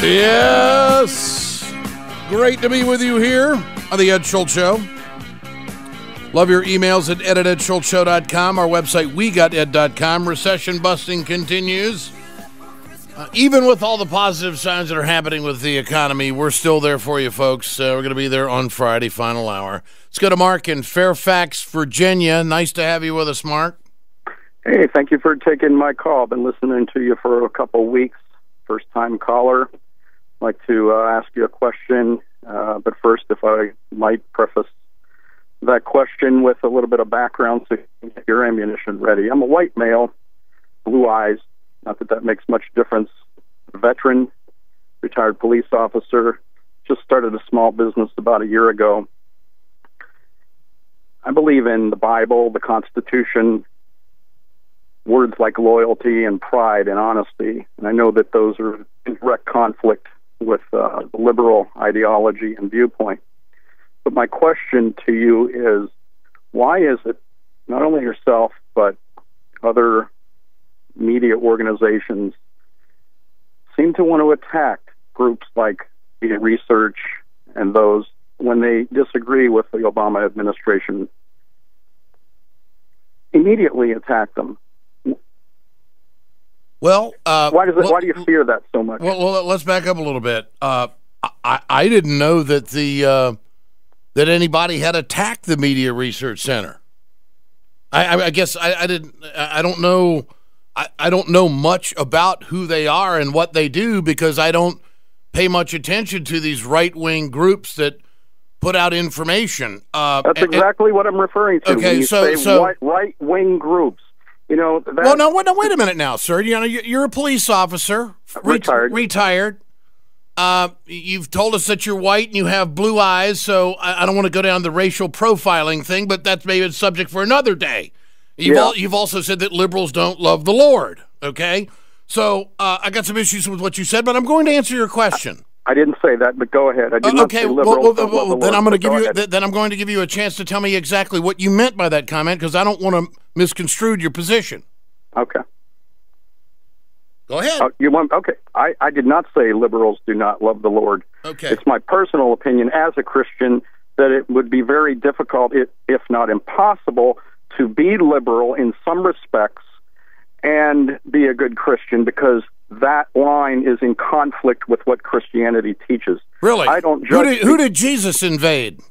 Yes. Great to be with you here on the Ed Schultz Show. Love your emails at ed@edschultzshow.com. Our website, wegoted.com. Recession busting continues. Even with all the positive signs that are happening with the economy, we're still there for you, folks. We're going to be there on Friday, final hour. Let's go to Mark in Fairfax, Virginia. Nice to have you with us, Mark. Hey, thank you for taking my call. I've been listening to you for a couple weeks. First-time caller. I'd like to ask you a question, but first, if I might preface that question with a little bit of background so you can get your ammunition ready. I'm a white male, blue eyes, not that that makes much difference. A veteran, retired police officer, just started a small business about a year ago. I believe in the Bible, the Constitution, words like loyalty and pride and honesty, and I know that those are in direct conflict with the liberal ideology and viewpoint. But my question to you is, why is it not only yourself, but other media organizations seem to want to attack groups like Media Research and those when they disagree with the Obama administration? Immediately attack them. Well, why do you fear that so much? Well, let's back up a little bit. I didn't know that that anybody had attacked the Media Research Center. I guess I didn't. I don't know. I don't know much about who they are and what they do because I don't pay much attention to these right-wing groups that put out information. That's exactly what I'm referring to. Okay, so right-wing groups. You know. Wait a minute now, sir. You know, you're a police officer, retired. You've told us that you're white and you have blue eyes, so I don't want to go down the racial profiling thing, but that's maybe a subject for another day. You've also said that liberals don't love the Lord, okay? So I got some issues with what you said, but I'm going to answer your question. I didn't say that, but go ahead. I did not say liberals don't love the Lord. Then I'm going to then I'm going to give you a chance to tell me exactly what you meant by that comment because I don't want to misconstrue your position. Okay. Go ahead. Okay. I did not say liberals do not love the Lord. Okay. It's my personal opinion as a Christian that it would be very difficult, if not impossible, to be liberal in some respects and be a good Christian because that line is in conflict with what Christianity teaches. Really? I don't judge. Who did Jesus invade?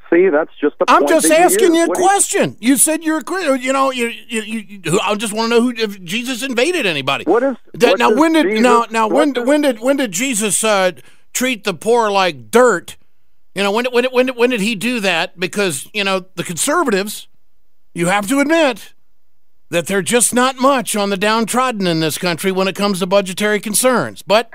See, that's just the point. I'm just asking you a question. You said you're a Christian. You know, I just want to know if Jesus invaded anybody. When did Jesus treat the poor like dirt? You know, when did he do that? Because you know the conservatives, you have to admit that they're just not much on the downtrodden in this country when it comes to budgetary concerns. But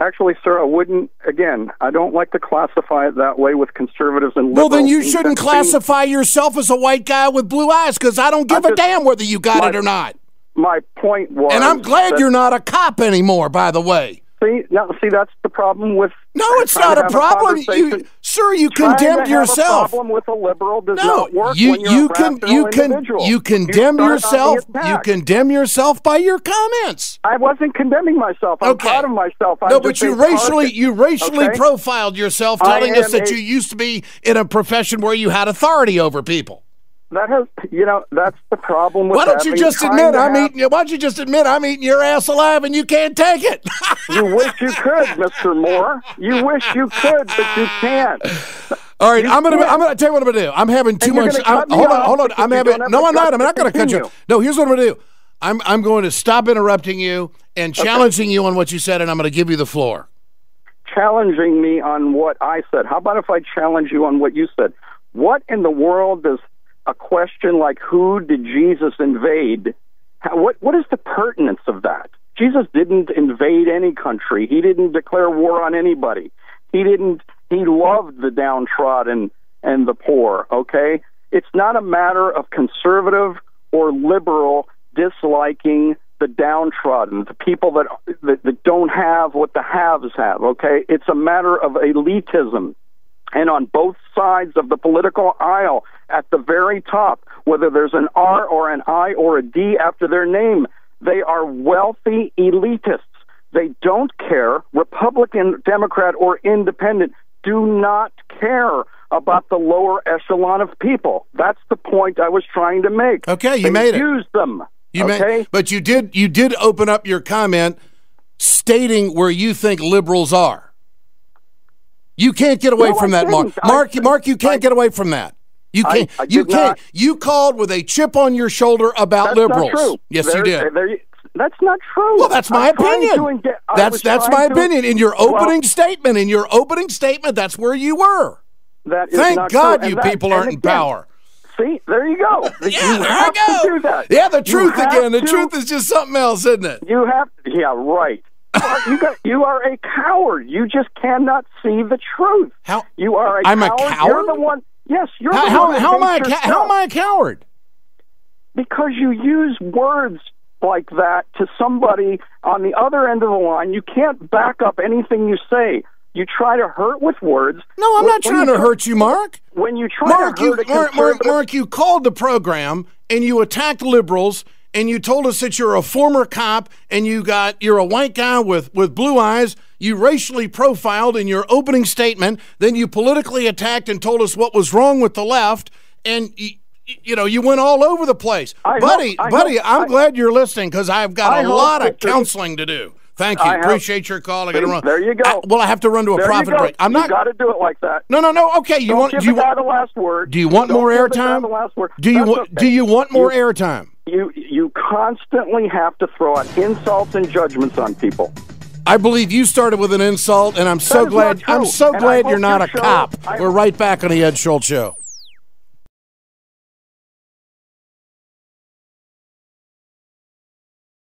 Actually, sir, I wouldn't. Again, I don't like to classify it that way with conservatives and liberals. Well, then you shouldn't classify yourself as a white guy with blue eyes because I don't give a damn whether you got it or not. My point was... And I'm glad you're not a cop anymore, by the way. See, that's the problem with... No, it's not a problem. Sir, you condemned yourself. The problem with a liberal does not work when you're a individual. You condemn yourself. You condemn yourself by your comments. I wasn't condemning myself. I'm proud of myself. But you racially profiled yourself, telling us that you used to be in a profession where you had authority over people. That's the problem with Why don't you just admit I'm eating your ass alive and you can't take it? You wish you could, Mr. Moore. You wish you could, but you can't. All right, I'm gonna tell you what I'm gonna do. I'm having too much. Hold on. I'm not gonna cut you. No, here's what I'm gonna do. I'm going to stop interrupting you and challenging you on what you said, and I'm gonna give you the floor. Challenging me on what I said. How about if I challenge you on what you said? What in the world does a question like who did Jesus invade, what is the pertinence of that? Jesus didn't invade any country. He didn't declare war on anybody. He loved the downtrodden and the poor, okay? It's not a matter of conservative or liberal disliking the downtrodden, the people that don't have what the haves have, okay? It's a matter of elitism. And on both sides of the political aisle, at the very top, whether there's an R or an I or a D after their name, they are wealthy elitists. They don't care. Republican, Democrat, or independent do not care about the lower echelon of people. That's the point I was trying to make. Okay, you made it. Use them. But you did open up your comment stating where you think liberals are. You can't get away from that, Mark. Mark, you can't get away from that. You can't. You can't. You called with a chip on your shoulder about liberals. Not true. Yes, you did. That's not true. Well, that's my opinion. That's my opinion. In your opening statement, that's where you were. That is Thank not God true. you people aren't in power. See, there you go. Yeah, you there have I go. to do that. Yeah, the truth again. The truth is just something else, isn't it? You have. Yeah, right. You are a coward. You just cannot see the truth. How? You are a I'm coward. a coward? You're the one. Yes, you're the one. How am I a coward? Because you use words like that to somebody on the other end of the line. You can't back up anything you say. You try to hurt with words. No, I'm not trying to hurt you, Mark. When you try to hurt a conservative... Mark, you called the program and you attacked liberals and you told us that you're a former cop and you're a white guy with blue eyes. You racially profiled in your opening statement. Then you politically attacked and told us what was wrong with the left. And you went all over the place. Buddy, I'm glad you're listening because I've got a lot of counseling to do. Thank you. Appreciate your call. I got to run. There you go. I have to run to a profit break. I'm not. You got to do it like that. No. Okay. Don't give the guy the last word. Do you want more airtime? Do you want more airtime? You constantly have to throw out insults and judgments on people. I believe you started with an insult, and I'm so glad. I'm so glad you're not a cop. We're right back on the Ed Schultz Show.